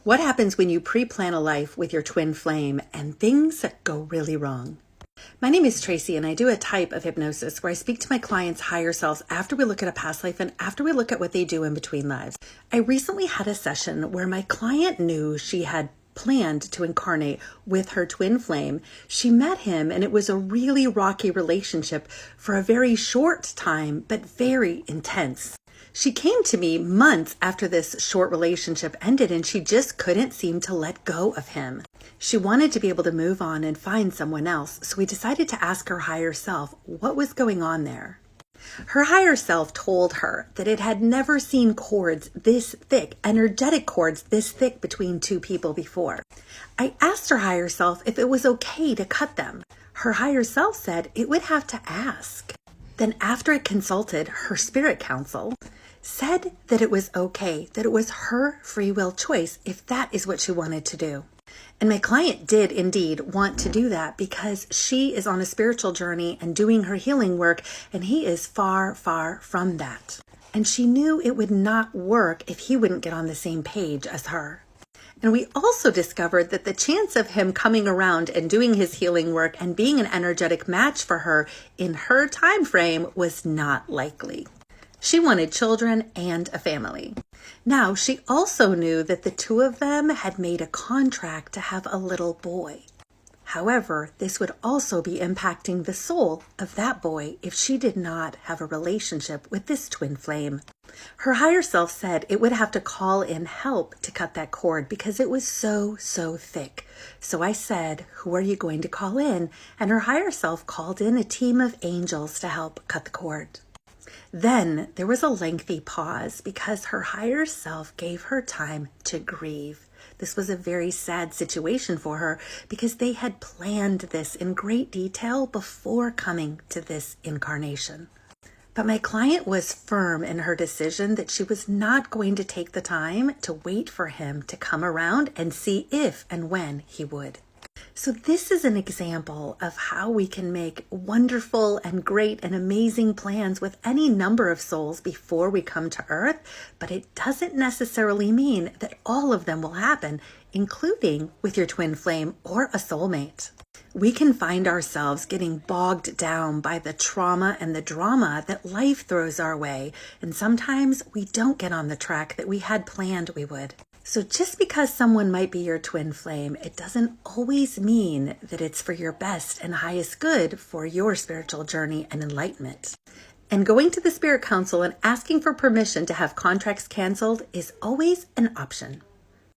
What happens when you pre-plan a life with your twin flame and things go really wrong? My name is Tracy, and I do a type of hypnosis where I speak to my clients' higher selves after we look at a past life and after we look at what they do in between lives. I recently had a session where my client knew she had planned to incarnate with her twin flame. She met him, and it was a really rocky relationship for a very short time, but very intense. She came to me months after this short relationship ended, and she just couldn't seem to let go of him. She wanted to be able to move on and find someone else, so we decided to ask her higher self what was going on there. Her higher self told her that it had never seen cords this thick, energetic cords this thick between two people before. I asked her higher self if it was okay to cut them. Her higher self said it would have to ask. Then after it consulted her spirit council, said that it was okay, that it was her free will choice if that is what she wanted to do. And my client did indeed want to do that because she is on a spiritual journey and doing her healing work, and he is far, far from that. And she knew it would not work if he wouldn't get on the same page as her. And we also discovered that the chance of him coming around and doing his healing work and being an energetic match for her in her time frame was not likely. She wanted children and a family. Now, she also knew that the two of them had made a contract to have a little boy. However, this would also be impacting the soul of that boy if she did not have a relationship with this twin flame. Her higher self said it would have to call in help to cut that cord because it was so thick. So I said, who are you going to call in? And her higher self called in a team of angels to help cut the cord. Then there was a lengthy pause because her higher self gave her time to grieve. This was a very sad situation for her because they had planned this in great detail before coming to this incarnation. But my client was firm in her decision that she was not going to take the time to wait for him to come around and see if and when he would. So this is an example of how we can make wonderful and great and amazing plans with any number of souls before we come to Earth, but it doesn't necessarily mean that all of them will happen, including with your twin flame or a soulmate. We can find ourselves getting bogged down by the trauma and the drama that life throws our way, and sometimes we don't get on the track that we had planned we would. So just because someone might be your twin flame, it doesn't always mean that it's for your best and highest good for your spiritual journey and enlightenment. And going to the Spirit Council and asking for permission to have contracts canceled is always an option.